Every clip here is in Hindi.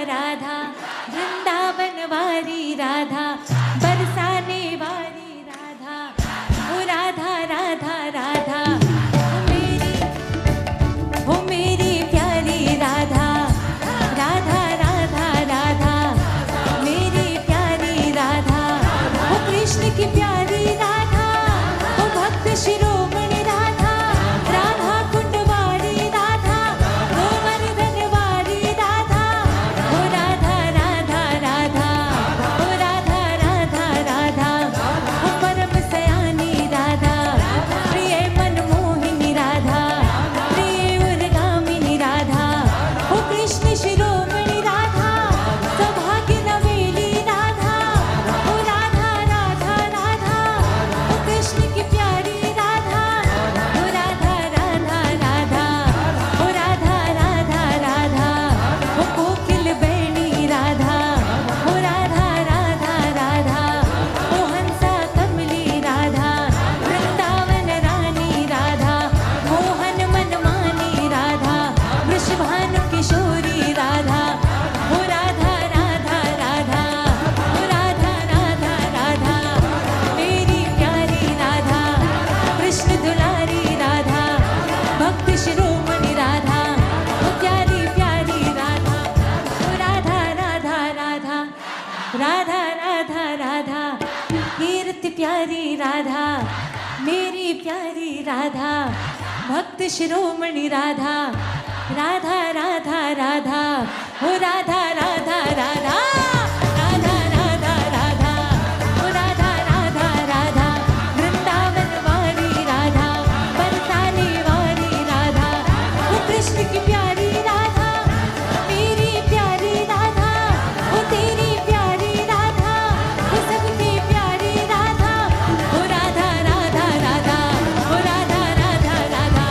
राधा, वृंदावन वाली राधा, बरसाने वाली राधा, ओ राधा राधा राधा, ओ मेरी प्यारी राधा, राधा राधा राधा, मेरी प्यारी राधा, ओ कृष्ण की प्यारी राधा, ओ भक्त शिरोमणि राधा, राधा कुंड वाली राधा, ओ वरदन वाली राधा, ओ राधा राधा राधा, ओ राधा राधा राधा, ओ परम सयानी राधा, प्रिय मनमोहिनी राधा, प्रिय उर्गामिनी राधा, ओ कृष्ण शिरोमणि राधा, सौभाग्य नवेली राधा, ओ राधा राधा राधा, ओ कृष्ण की प्यारी राधा, ओ राधा राधा राधा, ओ राधा राधा राधा, ओ कोकिल बेणी राधा, ओ राधा राधा राधा, ओ हंसा कमली राधा, वृंदावन रानी राधा, मोहन मनमानी राधा, वृषभानु किशोरी राधा, ओ राधा राधा राधा, ओ राधा राधा राधा, मेरी प्यारी राधा, कृष्ण दुलारी राधा, भक्त शिरोमणि राधा, ओ प्यारी प्यारी राधा, ओ राधा राधा राधा, राधा राधा राधा, कीर्ति प्यारी राधा, मेरी प्यारी राधा, भक्त शिरोमणि राधा, राधा राधा राधा, ओ राधा राधा राधा, राधा राधा राधा, ओ राधा राधा राधा, वृंदावन वाली राधा, बरसाने वाली राधा, ओ कृष्ण की प्यारी राधा, मेरी प्यारी राधा, ओ तेरी प्यारी राधा, ओ सबकी प्यारी राधा, ओ राधा राधा राधा, ओ राधा राधा राधा,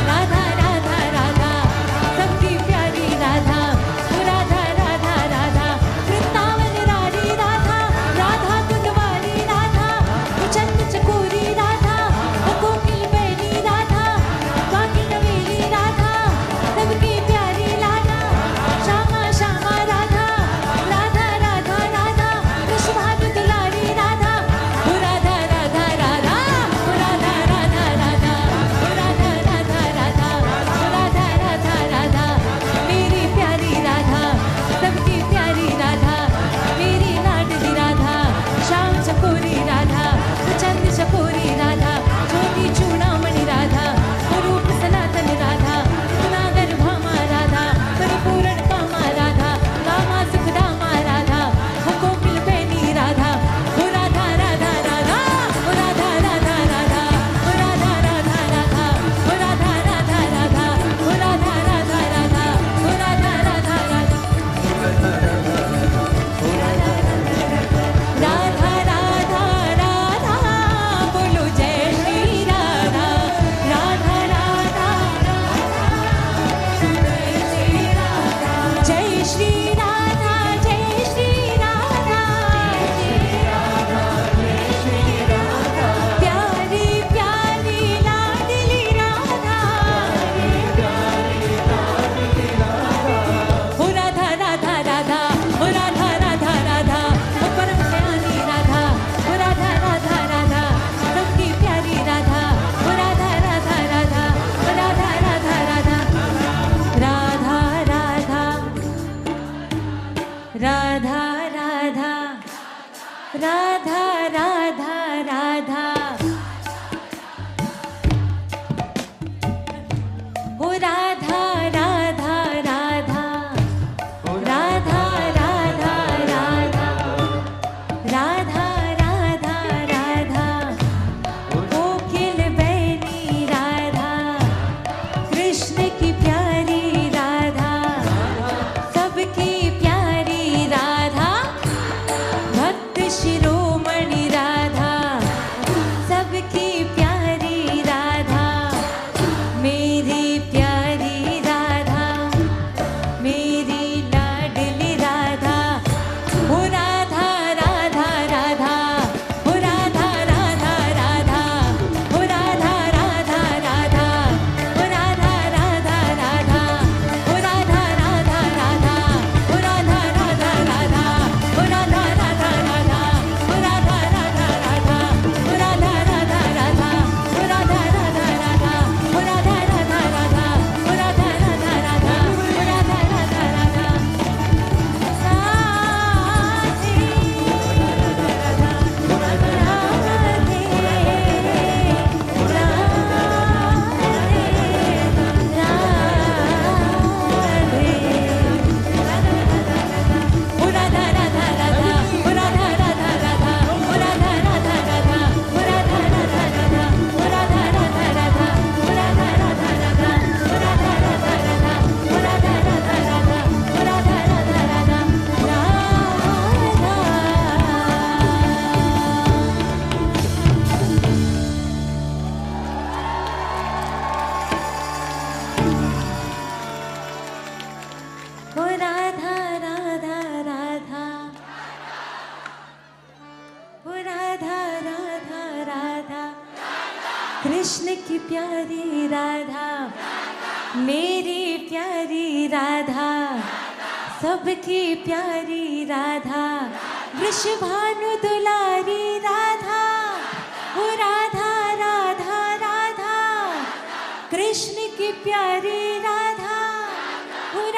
राधा राधा राधा, सबकी प्यारी राधा, ओ राधा राधा राधा, वृंदावन रानी राधा, राधा कुंड वाली राधा, ओ चंद चकोरी राधा, ओ कोकिल बेनी राधा, बाकी नवेली राधा, सबकी प्यारी राधा, श्यामा श्यामा राधा, राधा राधा राधा, वृषभानु दुलारी राधा, ओ राधा राधा राधा, ओ राधा राधा राधा, ओ राधा राधा राधा, ओ राधा राधा राधा, मेरी प्यारी राधा, सबकी प्यारी राधा, मेरी लाडली राधा, श्याम चकोरी राधा, चंद चकोरी राधा, ज्योति चूड़ामणि राधा, रूप सनातन राधा, नागर भामा राधा, परिपूर्ण कामा राधा, कामा सुखदामा राधा, कोकिल बेनी राधा, ओ राधा राधा राधा, ओ राधा राधा राधा, ओ राधा राधा राधा, ओ राधा राधा राधा, ओ राधा राधा राधा, ओ राधा राधा राधा, राधा राधा राधा, बोलो जय श्री राधा, राधा राधा जय श्री राधा, जय श्री राधा, प्यारी प्यारी लाडली राधा, ओ राधा राधा राधा, ओ राधा राधा राधा, ओ परम सयानी राधा, ओ राधा राधा राधा, सबकी प्यारी राधा, ओ राधा राधा राधा, ओ राधा राधा राधा, राधा राधा, राधा राधा, राधा राधा राधा, ओ राधा राधा राधा, राधा राधा राधा, राधा राधा राधा, कोकिल बेनी राधा, कृष्ण की प्यारी राधा, सबकी प्यारी राधा, भक्त शिरोमणि कृष्ण की प्यारी राधा, मेरी प्यारी राधा, सबकी प्यारी राधा, वृषभानु दुलारी राधा, ओ राधा राधा राधा, कृष्ण की प्यारी राधा, ओ